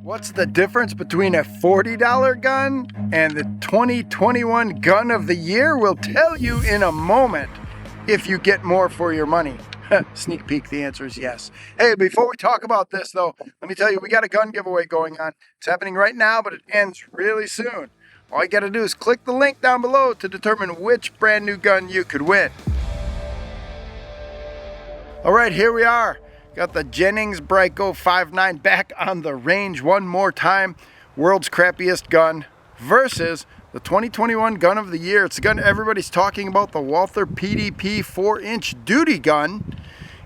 What's the difference between a $40 gun and the 2021 gun of the year? We'll tell you in a moment if you get more for your money. Sneak peek, the answer is yes. Hey, before we talk about this though, let me tell you, we got a gun giveaway going on. It's happening right now, but it ends really soon. All you gotta do is click the link down below to determine which brand new gun you could win. All right, here we are. Got the Jennings Brico 5.9 back on the range one more time. World's crappiest gun versus the 2021 gun of the year. It's the gun everybody's talking about, the Walther PDP 4-inch duty gun.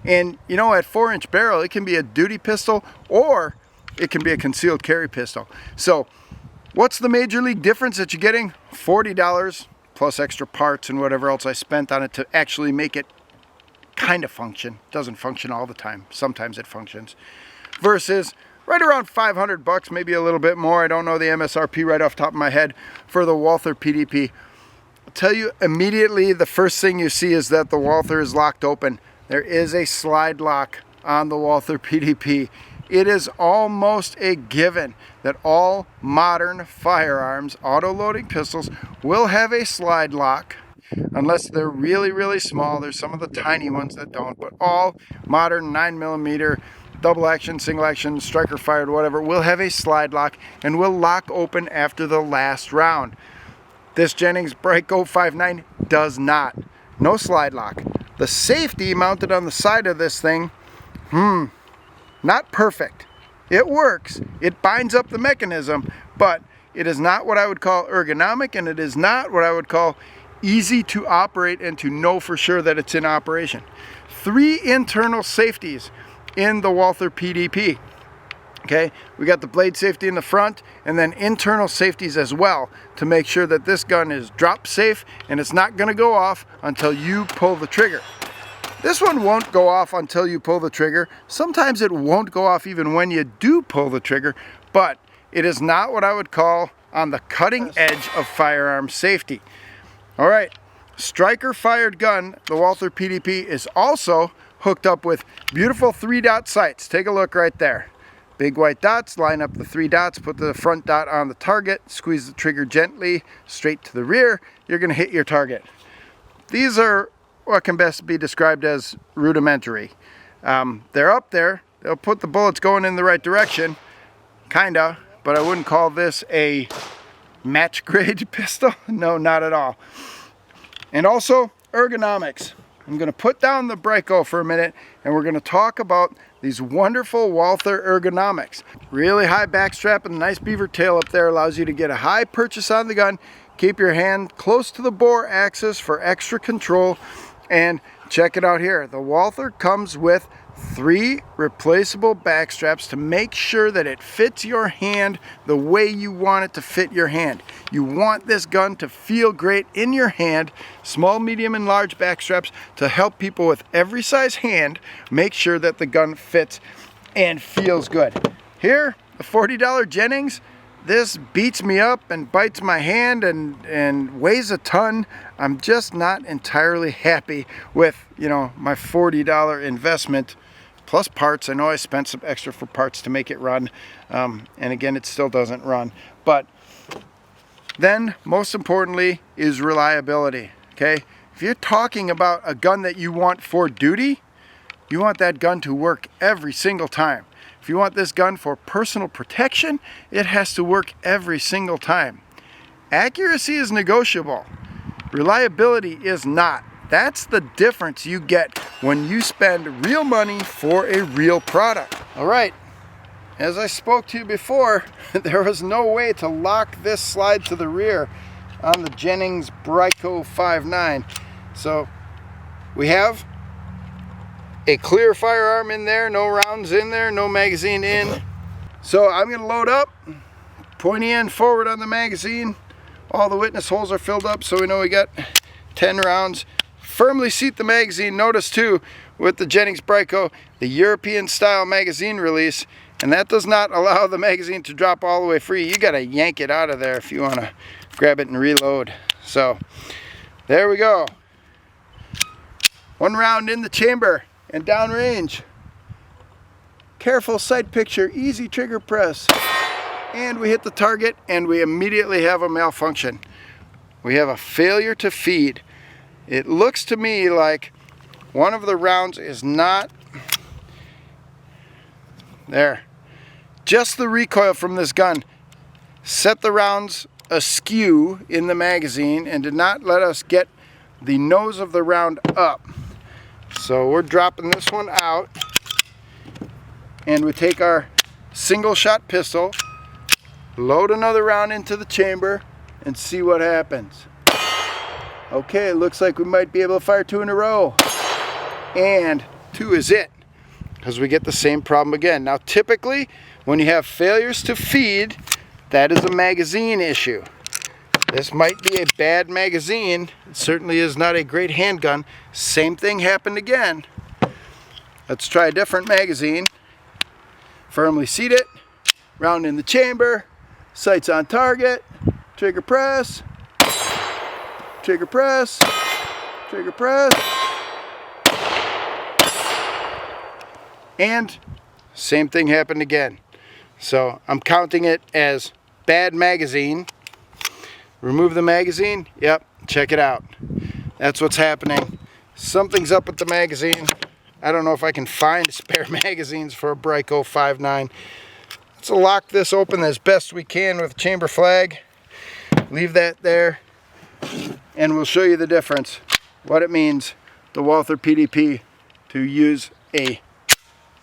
And you know, at 4-inch barrel, it can be a duty pistol or it can be a concealed carry pistol. So what's the major league difference that you're getting? $40 plus extra parts and whatever else I spent on it to actually make it kind of function. Doesn't function all the time. Sometimes it functions. Versus right around 500 bucks, maybe a little bit more. I don't know the MSRP right off the top of my head for the Walther PDP. I'll tell you immediately, the first thing you see is that the Walther is locked open. There is a slide lock on the Walther PDP. It is almost a given that all modern firearms, auto-loading pistols, will have a slide lock. Unless they're really, really small. There's some of the tiny ones that don't, but all modern 9mm, double action, single action, striker fired, whatever, will have a slide lock and will lock open after the last round. This Jennings Brico 5.9 does not. No slide lock. The safety mounted on the side of this thing, not perfect. It works. It binds up the mechanism, but it is not what I would call ergonomic, and it is not what I would call easy to operate and to know for sure that it's in operation. 3 internal safeties in the Walther PDP. Okay, we got the blade safety in the front and then internal safeties as well to make sure that this gun is drop safe and it's not going to go off until you pull the trigger. This one won't go off until you pull the trigger. Sometimes it won't go off even when you do pull the trigger, but it is not what I would call on the cutting edge of firearm safety. All right, striker fired gun, the Walther PDP, is also hooked up with beautiful 3-dot sights. Take a look right there. Big white dots, line up the 3 dots, put the front dot on the target, squeeze the trigger gently, straight to the rear, you're gonna hit your target. These are what can best be described as rudimentary. They're up there, they'll put the bullets going in the right direction, kinda, but I wouldn't call this a match grade pistol. No, not at all. And also ergonomics. I'm going to put down the Brico for a minute and we're going to talk about these wonderful Walther ergonomics. Really high back strap and a nice beaver tail up there allows you to get a high purchase on the gun, keep your hand close to the bore axis for extra control, and check it out here. The Walther comes with 3 replaceable back straps to make sure that it fits your hand the way you want it to fit your hand. You want this gun to feel great in your hand. Small, medium, and large back straps to help people with every size hand make sure that the gun fits and feels good. Here, the $40 Jennings, this beats me up and bites my hand and weighs a ton. I'm just not entirely happy with, my $40 investment plus parts. I know I spent some extra for parts to make it run, and again, it still doesn't run. But then, most importantly, is reliability. Okay, if you're talking about a gun that you want for duty, you want that gun to work every single time. If you want this gun for personal protection, it has to work every single time. Accuracy is negotiable. Reliability is not. That's the difference you get when you spend real money for a real product. All right, as I spoke to you before, there was no way to lock this slide to the rear on the Jennings Brico 5.9. So we have a clear firearm in there, no rounds in there, no magazine in. So I'm gonna load up, pointy end forward on the magazine. All the witness holes are filled up, so we know we got 10 rounds. Firmly seat the magazine. Notice too, with the Jennings Brico, the European style magazine release, and that does not allow the magazine to drop all the way free. You gotta yank it out of there if you wanna grab it and reload. So there we go. 1 round in the chamber and downrange. Careful sight picture, easy trigger press. and we hit the target, and we immediately have a malfunction. We have a failure to feed. It looks to me like one of the rounds is not there. Just the recoil from this gun set the rounds askew in the magazine and did not let us get the nose of the round up. So we're dropping this one out, and we take our single shot pistol, load another round into the chamber, and see what happens. Okay, it looks like we might be able to fire 2 in a row. And 2 is it, because we get the same problem again. Now typically, when you have failures to feed, that is a magazine issue. This might be a bad magazine. It certainly is not a great handgun. Same thing happened again. Let's try a different magazine. Firmly seat it, round in the chamber, sights on target, trigger press, trigger press, trigger press, and same thing happened again. So I'm counting it as bad magazine. Remove the magazine. Yep, check it out. That's what's happening. Something's up with the magazine. I don't know if I can find spare magazines for a Brico 5.9. Let's lock this open as best we can with chamber flag. Leave that there, and we'll show you the difference. What it means, the Walther PDP, to use a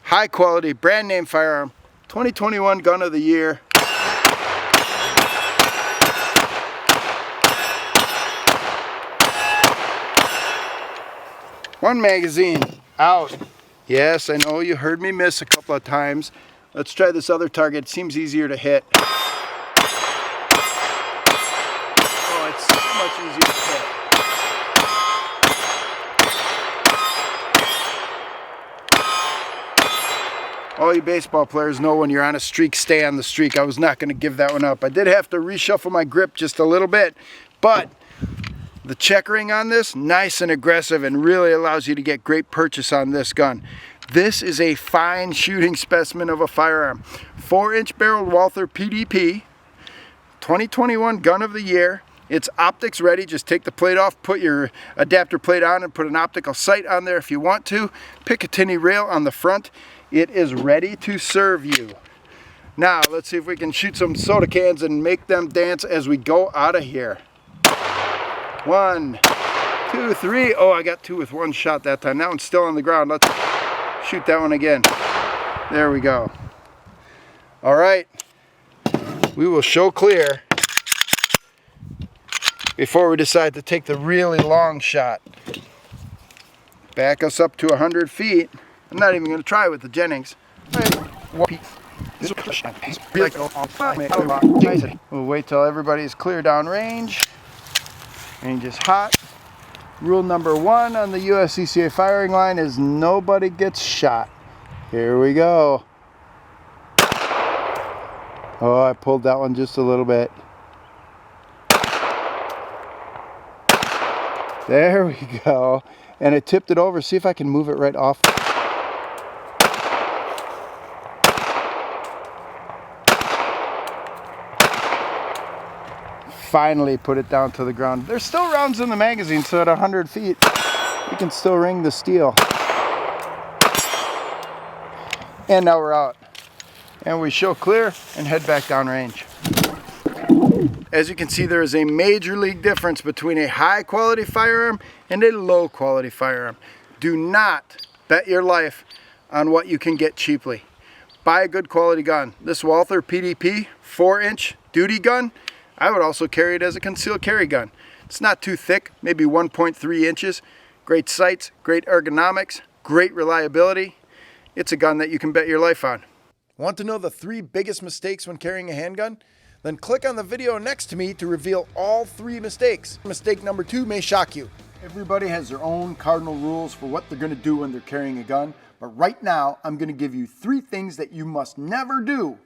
high quality brand name firearm. 2021 gun of the year. One magazine out. Yes, I know you heard me miss a couple of times. Let's try this other target. It seems easier to hit. Oh, it's so much easier to hit. All you baseball players know when you're on a streak, stay on the streak. I was not going to give that one up. I did have to reshuffle my grip just a little bit, but the checkering on this, nice and aggressive, and really allows you to get great purchase on this gun. This is a fine shooting specimen of a firearm. 4-inch barreled Walther PDP, 2021 gun of the year. It's optics ready. Just take the plate off, put your adapter plate on, and put an optical sight on there if you want to. Picatinny rail on the front. It is ready to serve you. Now, let's see if we can shoot some soda cans and make them dance as we go out of here. 1, 2, 3. Oh, I got 2 with one shot that time. That one's still on the ground. Let's shoot that one again. There we go. All right. We will show clear before we decide to take the really long shot. Back us up to 100 feet. I'm not even going to try with the Jennings. We'll wait till everybody's clear down range. Range is hot. Rule number 1 on the USCCA firing line is nobody gets shot. Here we go. Oh, I pulled that one just a little bit. There we go. And I tipped it over. See if I can move it right off. Finally put it down to the ground. There's still rounds in the magazine, so at 100 feet, you can still ring the steel. And now we're out. And we show clear and head back down range. As you can see, there is a major league difference between a high quality firearm and a low quality firearm. Do not bet your life on what you can get cheaply. Buy a good quality gun. This Walther PDP 4-inch duty gun, I would also carry it as a concealed carry gun. It's not too thick, maybe 1.3 inches. Great sights, great ergonomics, great reliability. It's a gun that you can bet your life on. Want to know the 3 biggest mistakes when carrying a handgun? Then click on the video next to me to reveal all 3 mistakes. Mistake number 2 may shock you. Everybody has their own cardinal rules for what they're going to do when they're carrying a gun. But right now, I'm going to give you 3 things that you must never do